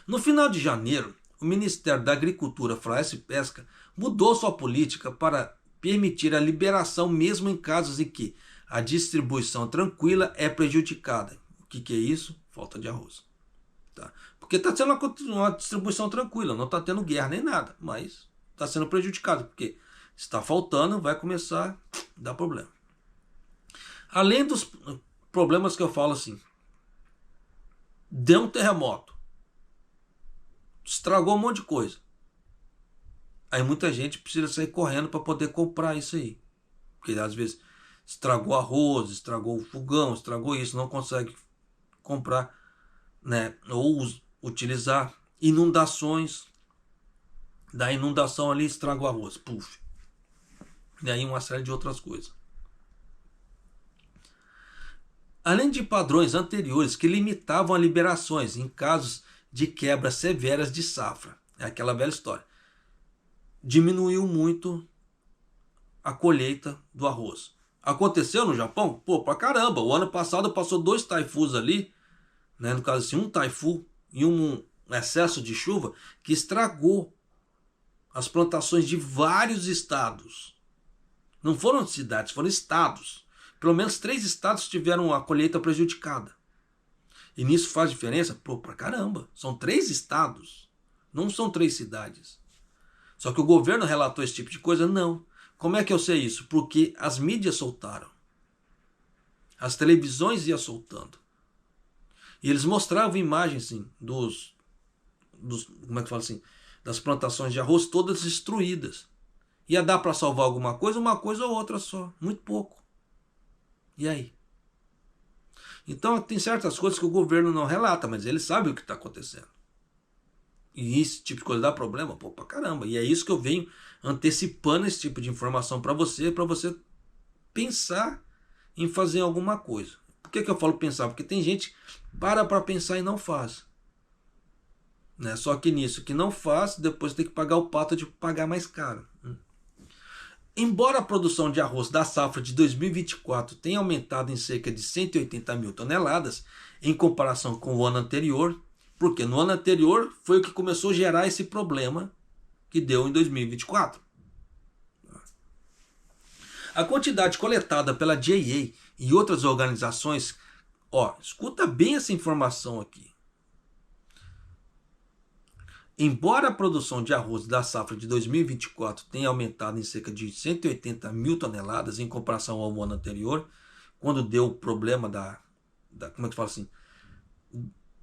No final de janeiro, o Ministério da Agricultura, Florestas e Pesca mudou sua política para permitir a liberação mesmo em casos em que a distribuição tranquila é prejudicada. O que é isso? Falta de arroz. Tá? Porque está sendo uma distribuição tranquila, não está tendo guerra nem nada, mas está sendo prejudicado, porque está faltando, vai começar a dar problema. Além dos problemas que eu falo assim, deu um terremoto, estragou um monte de coisa. Aí muita gente precisa sair correndo para poder comprar isso aí. Porque às vezes estragou arroz, estragou o fogão, estragou isso, não consegue comprar, né? Ou utilizar. Inundações. Da inundação ali estraga o arroz. Puf. E aí uma série de outras coisas. Além de padrões anteriores que limitavam as liberações em casos de quebras severas de safra. É aquela velha história. Diminuiu muito a colheita do arroz. Aconteceu no Japão? Pô, pra caramba. O ano passado passou 2 taifus ali, né? No caso assim, um taifu e um excesso de chuva que estragou as plantações de vários estados. Não foram cidades, foram estados. Pelo menos 3 estados tiveram a colheita prejudicada. E nisso faz diferença? Pô, pra caramba. São 3 estados. Não são 3 cidades. Só que o governo relatou esse tipo de coisa? Não. Como é que eu sei isso? Porque as mídias soltaram. As televisões iam soltando. E eles mostravam imagens assim, como é que fala assim? Das plantações de arroz todas destruídas. Ia dar para salvar alguma coisa? Uma coisa ou outra só. Muito pouco. E aí? Então tem certas coisas que o governo não relata, mas ele sabe o que está acontecendo. E esse tipo de coisa dá problema, pô, pra caramba. E é isso que eu venho antecipando esse tipo de informação para você pensar em fazer alguma coisa. Por que eu falo pensar? Porque tem gente que para pensar e não faz. Né? Só que nisso que não faz, depois tem que pagar o pato de pagar mais caro. Embora a produção de arroz da safra de 2024 tenha aumentado em cerca de 180 mil toneladas em comparação com o ano anterior, porque no ano anterior foi o que começou a gerar esse problema que deu em 2024. A quantidade coletada pela JA e outras organizações, escuta bem essa informação aqui. Embora a produção de arroz da safra de 2024 tenha aumentado em cerca de 180 mil toneladas em comparação ao ano anterior, quando deu o problema como é que fala assim,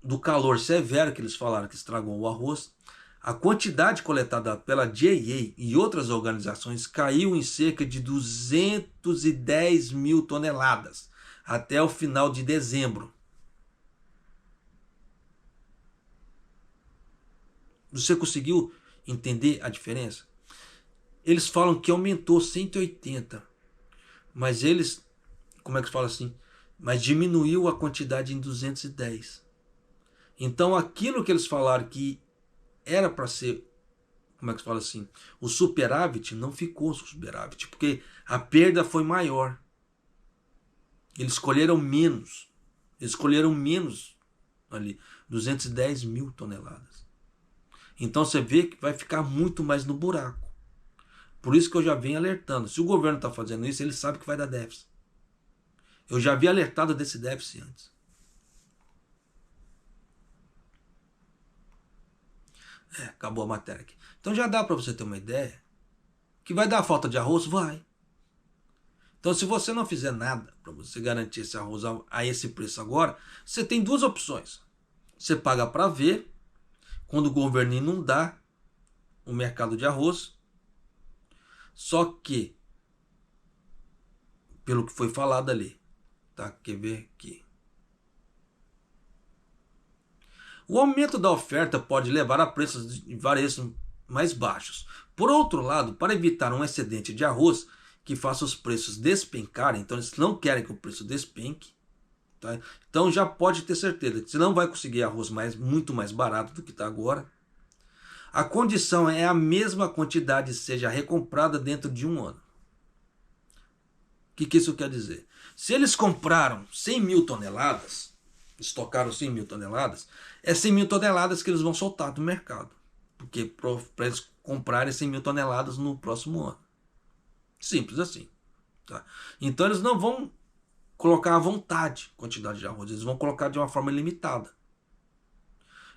do calor severo que eles falaram que estragou o arroz, a quantidade coletada pela JA e outras organizações caiu em cerca de 210 mil toneladas até o final de dezembro. Você conseguiu entender a diferença? Eles falam que aumentou 180, mas eles, como é que fala assim? Mas diminuiu a quantidade em 210. Então aquilo que eles falaram que era para ser, como é que fala assim? O superávit não ficou superávit, porque a perda foi maior. Eles escolheram menos. Ali, 210 mil toneladas. Então você vê que vai ficar muito mais no buraco. Por isso que eu já venho alertando. Se o governo está fazendo isso, ele sabe que vai dar déficit. Eu já havia alertado desse déficit antes. Acabou a matéria aqui. Então já dá para você ter uma ideia que vai dar falta de arroz? Vai. Então se você não fizer nada para você garantir esse arroz a esse preço agora, você tem duas opções. Você paga para ver, quando o governo inundar o mercado de arroz, só que, pelo que foi falado ali, tá? Quer ver aqui? O aumento da oferta pode levar a preços de varejo mais baixos. Por outro lado, para evitar um excedente de arroz que faça os preços despencarem, então eles não querem que o preço despenque, tá? Então já pode ter certeza que você não vai conseguir arroz muito mais barato do que está agora. A condição é a mesma quantidade seja recomprada dentro de um ano. O que isso quer dizer? Se eles compraram 100 mil toneladas, estocaram 100 mil toneladas, é 100 mil toneladas que eles vão soltar do mercado. Porque para eles comprarem 100 mil toneladas no próximo ano. Simples assim. Tá? Então eles não vão colocar à vontade quantidade de arroz, eles vão colocar de uma forma limitada.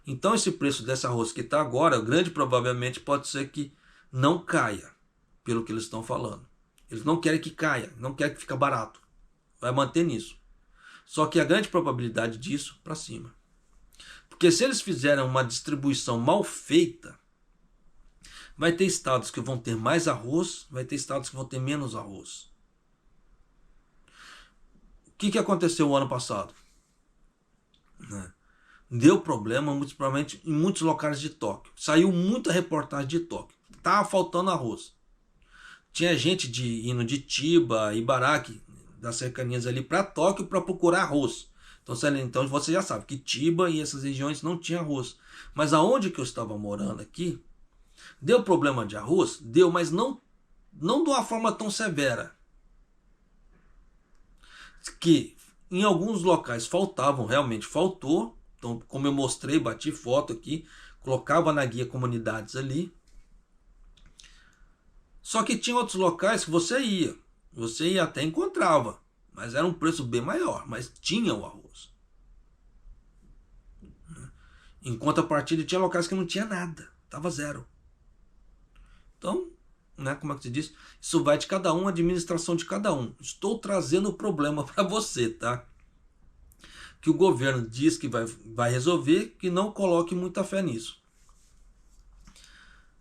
Então esse preço desse arroz que está agora, grande provavelmente pode ser que não caia, pelo que eles estão falando. Eles não querem que caia, não querem que fique barato. Vai manter nisso. Só que a grande probabilidade disso para cima. Porque se eles fizerem uma distribuição mal feita, vai ter estados que vão ter mais arroz, vai ter estados que vão ter menos arroz. O que aconteceu o ano passado? Deu problema, muito provavelmente, em muitos locais de Tóquio. Saiu muita reportagem de Tóquio. Tava faltando arroz. Tinha gente indo de Chiba, Ibaraki, das cercanias ali para Tóquio para procurar arroz. Então você já sabe que Chiba e essas regiões não tinha arroz. Mas aonde que eu estava morando aqui, deu problema de arroz? Deu, mas não de uma forma tão severa. Que em alguns locais faltavam, realmente faltou. Então, como eu mostrei, bati foto aqui, colocava na guia comunidades ali. Só que tinha outros locais que você ia até encontrava, mas era um preço bem maior, mas tinha o arroz. Em contrapartida, tinha locais que não tinha nada, estava zero. Então, como é que se diz? Isso vai de cada um, a administração de cada um. Estou trazendo o problema para você, tá? Que o governo diz que vai resolver, que não coloque muita fé nisso.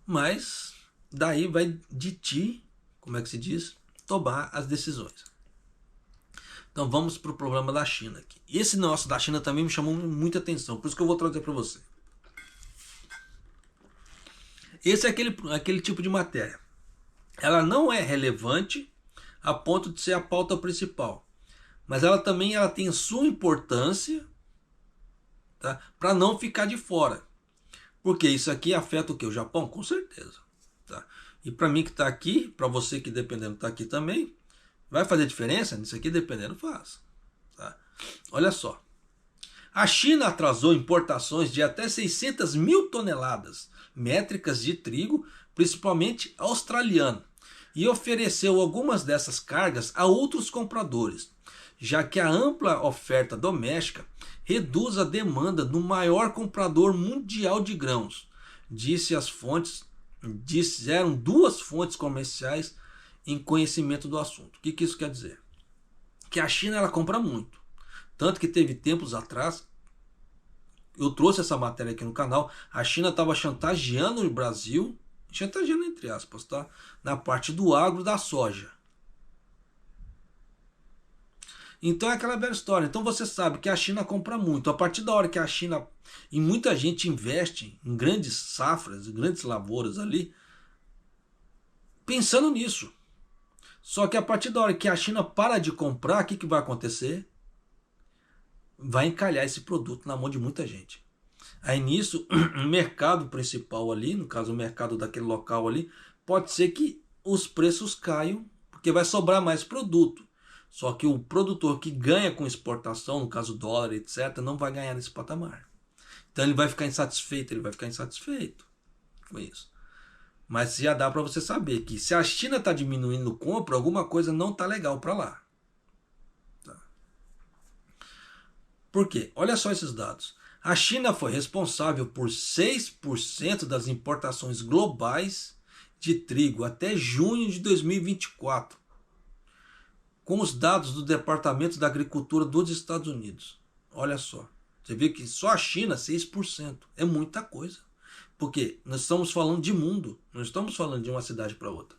Mas daí vai de ti, como é que se diz? Tomar as decisões. Então vamos para o problema da China aqui. Esse negócio da China também me chamou muita atenção, por isso que eu vou trazer para você. Esse é aquele tipo de matéria. Ela não é relevante a ponto de ser a pauta principal. Mas ela também tem sua importância, tá? Para não ficar de fora. Porque isso aqui afeta o que? O Japão? Com certeza. Tá? E para mim que está aqui, para você que dependendo está aqui também, vai fazer diferença? Nisso aqui dependendo faz. Tá? Olha só. A China atrasou importações de até 600 mil toneladas métricas de trigo, principalmente australiano, e ofereceu algumas dessas cargas a outros compradores, já que a ampla oferta doméstica reduz a demanda do maior comprador mundial de grãos, disseram duas fontes comerciais em conhecimento do assunto. O que isso quer dizer? Que a China ela compra muito. Tanto que teve tempos atrás, eu trouxe essa matéria aqui no canal, a China estava chantageando o Brasil, chantageando entre aspas, tá? Na parte do agro da soja. Então é aquela velha história. Então você sabe que a China compra muito. A partir da hora que a China, e muita gente investe em grandes safras, em grandes lavouras ali, pensando nisso. Só que a partir da hora que a China para de comprar, o que vai acontecer? Vai encalhar esse produto na mão de muita gente. Aí nisso, o mercado principal ali, no caso o mercado daquele local ali, pode ser que os preços caiam, porque vai sobrar mais produto. Só que o produtor que ganha com exportação, no caso dólar, etc., não vai ganhar nesse patamar. Então ele vai ficar insatisfeito, com isso. Mas já dá para você saber que se a China está diminuindo compra, alguma coisa não está legal para lá. Tá. Por quê? Olha só esses dados. A China foi responsável por 6% das importações globais de trigo até junho de 2024, com os dados do Departamento da Agricultura dos Estados Unidos. Olha só, você vê que só a China 6%, é muita coisa. Porque nós estamos falando de mundo, não estamos falando de uma cidade para outra.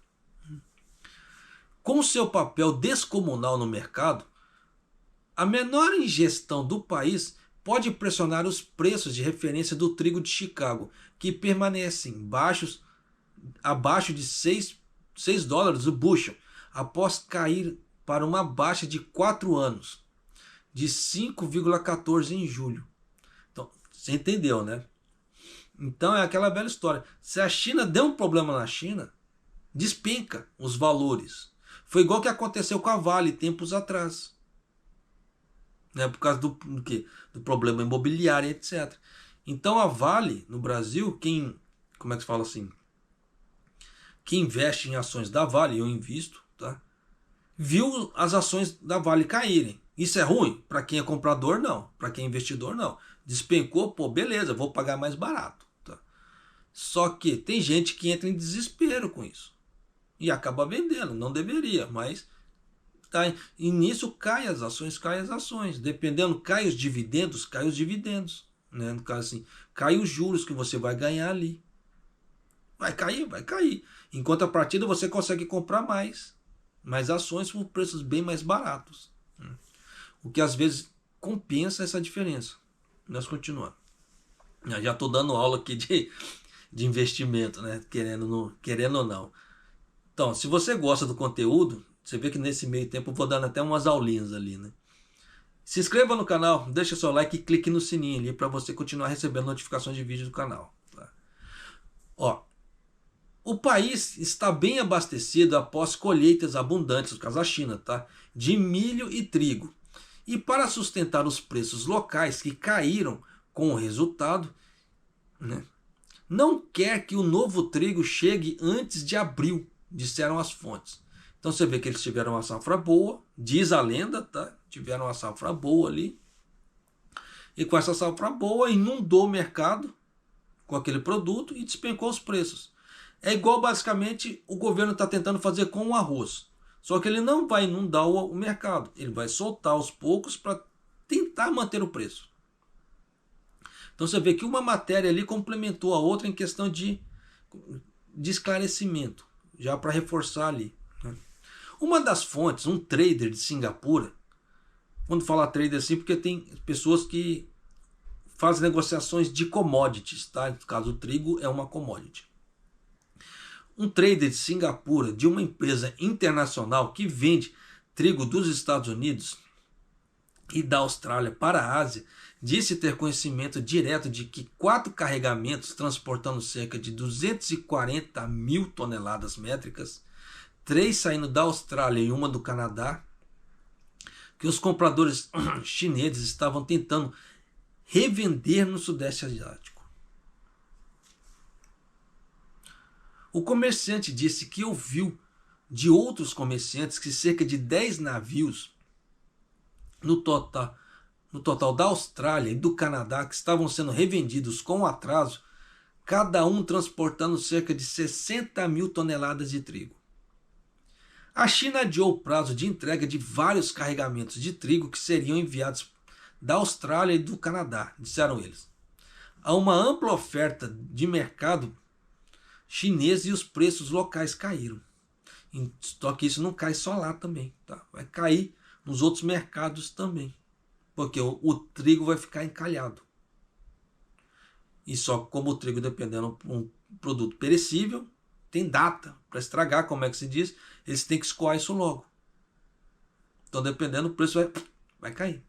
Com seu papel descomunal no mercado, a menor ingestão do país pode pressionar os preços de referência do trigo de Chicago, que permanecem abaixo de 6 dólares o bushel, após cair para uma baixa de 4 anos, de 5,14 em julho. Então, você entendeu, né? Então é aquela velha história. Se a China der um problema na China, despenca os valores. Foi igual que aconteceu com a Vale tempos atrás. Né? Por causa do problema imobiliário, etc. Então a Vale, no Brasil, como é que se fala assim? Quem investe em ações da Vale, eu invisto, tá? Viu as ações da Vale caírem. Isso é ruim? Para quem é comprador, não. Para quem é investidor, não. Despencou, pô, beleza, vou pagar mais barato. Tá? Só que tem gente que entra em desespero com isso. E acaba vendendo, não deveria, mas tá, e nisso cai as ações. Dependendo, cai os dividendos. Né? No caso assim, cai os juros que você vai ganhar ali. Vai cair. Em contrapartida, você consegue comprar mais ações por preços bem mais baratos. O que às vezes compensa essa diferença. Nós continuamos. Eu já estou dando aula aqui de investimento, né? Querendo ou não. Então, se você gosta do conteúdo, você vê que nesse meio tempo eu vou dando até umas aulinhas ali, né? Se inscreva no canal, deixa seu like e clique no sininho ali para você continuar recebendo notificações de vídeo do canal. Tá? Ó, o país está bem abastecido após colheitas abundantes, no caso da China, tá? De milho e trigo. E para sustentar os preços locais que caíram com o resultado, né, não quer que o novo trigo chegue antes de abril, disseram as fontes. Então você vê que eles tiveram uma safra boa, diz a lenda, tá? Tiveram uma safra boa ali. E com essa safra boa inundou o mercado com aquele produto e despencou os preços. É igual basicamente o governo está tentando fazer com o arroz. Só que ele não vai inundar o mercado. Ele vai soltar aos poucos para tentar manter o preço. Então você vê que uma matéria ali complementou a outra em questão de esclarecimento. Já para reforçar ali. Né? Uma das fontes, um trader de Singapura. Quando fala trader assim, porque tem pessoas que fazem negociações de commodities. Tá? No caso, o trigo é uma commodity. Um trader de Singapura, de uma empresa internacional que vende trigo dos Estados Unidos e da Austrália para a Ásia, disse ter conhecimento direto de que 4 carregamentos transportando cerca de 240 mil toneladas métricas, 3 saindo da Austrália e uma do Canadá, que os compradores chineses estavam tentando revender no Sudeste Asiático. O comerciante disse que ouviu de outros comerciantes que cerca de 10 navios no total da Austrália e do Canadá que estavam sendo revendidos com atraso, cada um transportando cerca de 60 mil toneladas de trigo. A China adiou o prazo de entrega de vários carregamentos de trigo que seriam enviados da Austrália e do Canadá, disseram eles. Há uma ampla oferta de mercado chinês e os preços locais caíram. Só que isso não cai só lá também, tá? Vai cair nos outros mercados também, porque o trigo vai ficar encalhado. E só como o trigo, dependendo de um produto perecível, tem data para estragar, como é que se diz, eles têm que escoar isso logo. Então, dependendo, o preço vai cair.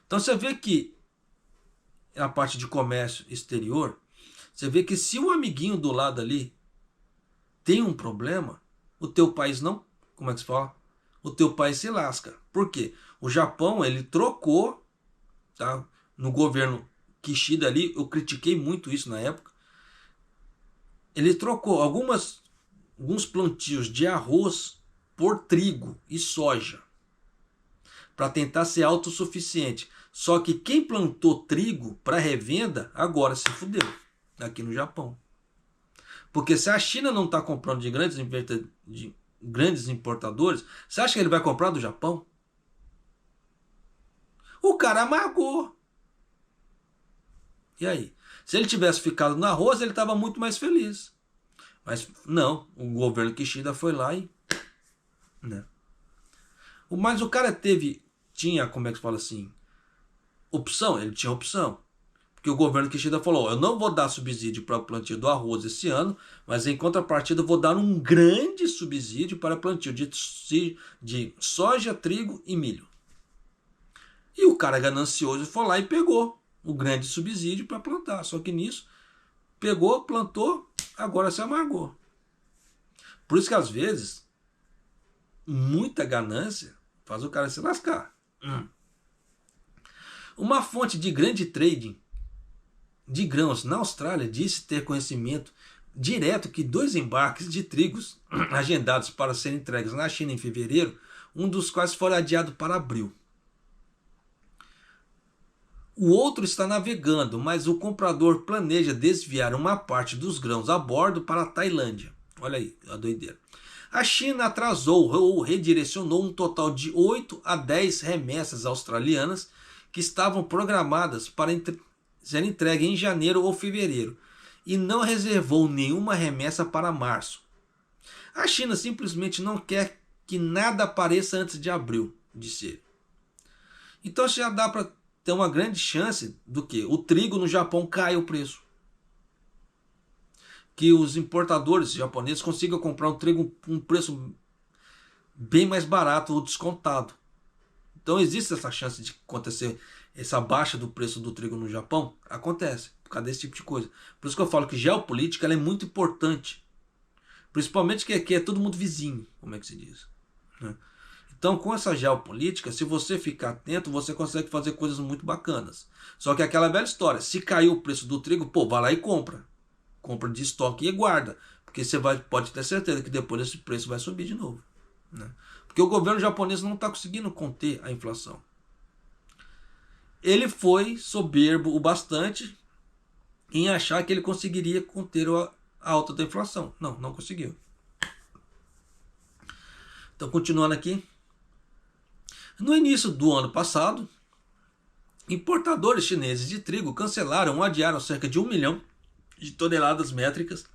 Então, você vê que a parte de comércio exterior, você vê que se o amiguinho do lado ali tem um problema, o teu país não, como é que se fala? O teu país se lasca. Por quê? O Japão, ele trocou, tá? No governo Kishida ali, eu critiquei muito isso na época, ele trocou alguns plantios de arroz por trigo e soja, para tentar ser autossuficiente. Só que quem plantou trigo para revenda agora se fudeu aqui no Japão. Porque se a China não está comprando de grandes importadores, você acha que ele vai comprar do Japão? O cara amargou. E aí? Se ele tivesse ficado no arroz, ele estava muito mais feliz. Mas não, o governo Kishida foi lá e... né? Mas o cara tinha, como é que se fala assim, opção? Ele tinha opção. Porque o governo Kishida falou, eu não vou dar subsídio para o plantio do arroz esse ano, mas em contrapartida eu vou dar um grande subsídio para plantio de soja, trigo e milho. E o cara ganancioso foi lá e pegou o grande subsídio para plantar. Só que nisso, pegou, plantou, agora se amargou. Por isso que às vezes, muita ganância faz o cara se lascar. Uma fonte de grande trading de grãos na Austrália disse ter conhecimento direto que 2 embarques de trigos agendados para serem entregues na China em fevereiro, um dos quais foi adiado para abril. O outro está navegando, mas o comprador planeja desviar uma parte dos grãos a bordo para a Tailândia. Olha aí, a doideira. A China atrasou ou redirecionou um total de 8 a 10 remessas australianas que estavam programadas para ser entregue em janeiro ou fevereiro e não reservou nenhuma remessa para março. A China simplesmente não quer que nada apareça antes de abril, disse ele. Então já dá para ter uma grande chance do que o trigo no Japão caia o preço. Que os importadores japoneses consigam comprar um trigo com um preço bem mais barato ou descontado. Então existe essa chance de acontecer essa baixa do preço do trigo no Japão. Acontece por causa desse tipo de coisa. Por isso que eu falo que geopolítica ela é muito importante. Principalmente que aqui é todo mundo vizinho, como é que se diz, né? Então com essa geopolítica, se você ficar atento, você consegue fazer coisas muito bacanas. Só que aquela velha história, se caiu o preço do trigo, pô, vai lá e compra. Compra de estoque e guarda. Porque você pode ter certeza que depois esse preço vai subir de novo, né? Porque o governo japonês não está conseguindo conter a inflação. Ele foi soberbo o bastante em achar que ele conseguiria conter a alta da inflação. Não, não conseguiu. Então, continuando aqui. No início do ano passado, importadores chineses de trigo cancelaram ou adiaram cerca de 1 milhão de toneladas métricas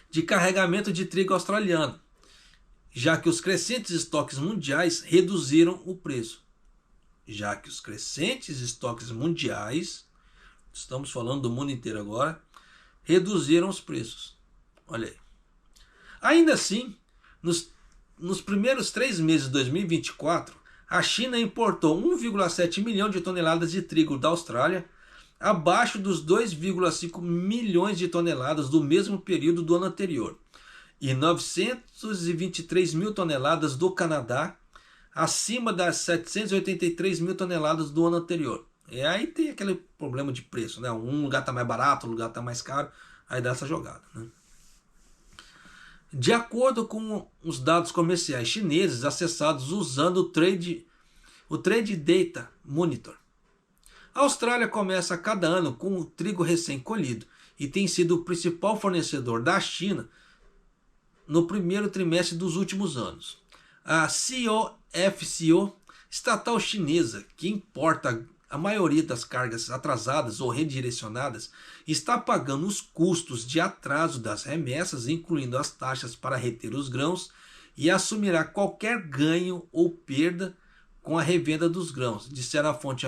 de carregamento de trigo australiano, já que os crescentes estoques mundiais reduziram o preço. Estamos falando do mundo inteiro agora, reduziram os preços. Olha aí. Ainda assim, nos primeiros 3 meses de 2024, a China importou 1,7 milhão de toneladas de trigo da Austrália, abaixo dos 2,5 milhões de toneladas do mesmo período do ano anterior, e 923 mil toneladas do Canadá, acima das 783 mil toneladas do ano anterior. E aí tem aquele problema de preço, né? Um lugar está mais barato, um lugar está mais caro, aí dá essa jogada, né? De acordo com os dados comerciais chineses acessados usando o Trade Data Monitor, a Austrália começa cada ano com o trigo recém-colhido e tem sido o principal fornecedor da China no primeiro trimestre dos últimos anos. A COFCO, estatal chinesa que importa a maioria das cargas atrasadas ou redirecionadas, está pagando os custos de atraso das remessas, incluindo as taxas para reter os grãos, e assumirá qualquer ganho ou perda com a revenda dos grãos, disseram a fonte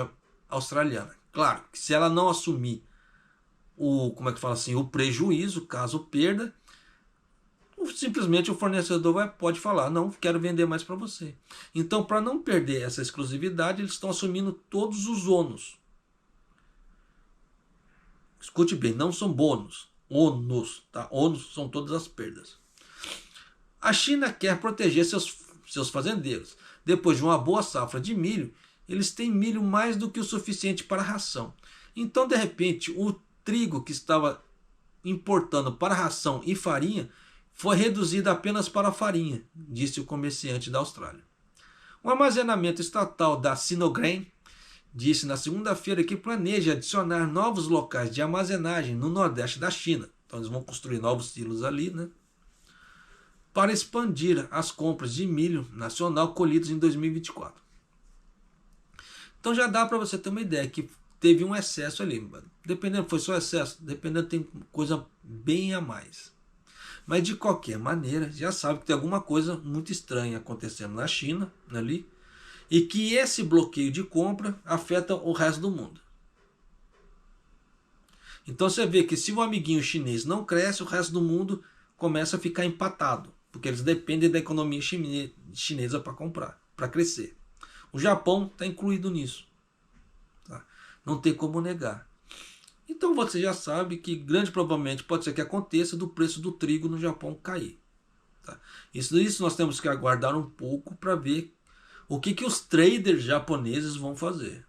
australiana. Claro que se ela não assumir o prejuízo, caso perda, simplesmente o fornecedor pode falar, não quero vender mais para você. Então, para não perder essa exclusividade, eles estão assumindo todos os ônus. Escute bem, não são bônus, ônus, tá? Ônus são todas as perdas. A China quer proteger seus fazendeiros. Depois de uma boa safra de milho, eles têm milho mais do que o suficiente para a ração. Então, de repente, o trigo que estava importando para ração e farinha foi reduzido apenas para farinha, disse o comerciante da Austrália. O armazenamento estatal da Sinograin disse na segunda-feira que planeja adicionar novos locais de armazenagem no nordeste da China. Então eles vão construir novos silos ali, né? Para expandir as compras de milho nacional colhidos em 2024. Então já dá para você ter uma ideia que teve um excesso ali. Dependendo, foi só excesso, dependendo tem coisa bem a mais. Mas de qualquer maneira, já sabe que tem alguma coisa muito estranha acontecendo na China, ali, e que esse bloqueio de compra afeta o resto do mundo. Então você vê que se o amiguinho chinês não cresce, o resto do mundo começa a ficar empatado, porque eles dependem da economia chinesa para comprar, para crescer. O Japão está incluído nisso. Tá? Não tem como negar. Então você já sabe que grande provavelmente pode ser que aconteça do preço do trigo no Japão cair. Tá? Isso nós temos que aguardar um pouco para ver o que os traders japoneses vão fazer.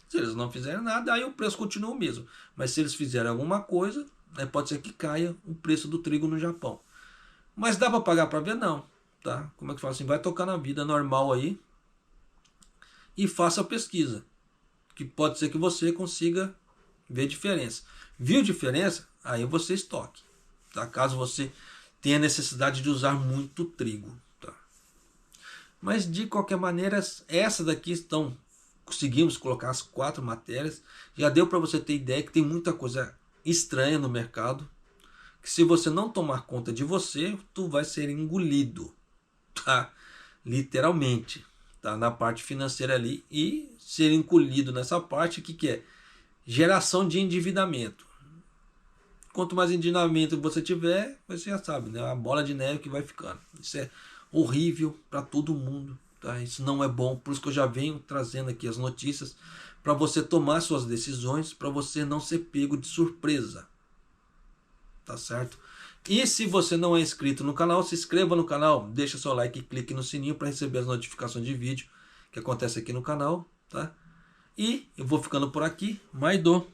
Se eles não fizerem nada, aí o preço continua o mesmo. Mas se eles fizerem alguma coisa, pode ser que caia o preço do trigo no Japão. Mas dá para pagar para ver? Não. Tá? Como é que fala assim? Vai tocar na vida normal aí e faça a pesquisa. Que pode ser que você consiga ver diferença. Viu diferença? Aí você estoque. Tá? Caso você tenha necessidade de usar muito trigo. Tá? Mas de qualquer maneira, essa daqui estão... Conseguimos colocar as 4 matérias. Já deu para você ter ideia que tem muita coisa estranha no mercado. Que se você não tomar conta de você, tu vai ser engolido. Tá? Literalmente. Tá? Na parte financeira ali. E ser engolido nessa parte, o que é? Geração de endividamento. Quanto mais endividamento você tiver, você já sabe, né? A bola de neve que vai ficando. Isso é horrível para todo mundo. Tá? Isso não é bom, por isso que eu já venho trazendo aqui as notícias para você tomar suas decisões, para você não ser pego de surpresa. Tá certo? E se você não é inscrito no canal, se inscreva no canal, deixa seu like e clique no sininho para receber as notificações de vídeo que acontece aqui no canal. Tá? E eu vou ficando por aqui. Maido!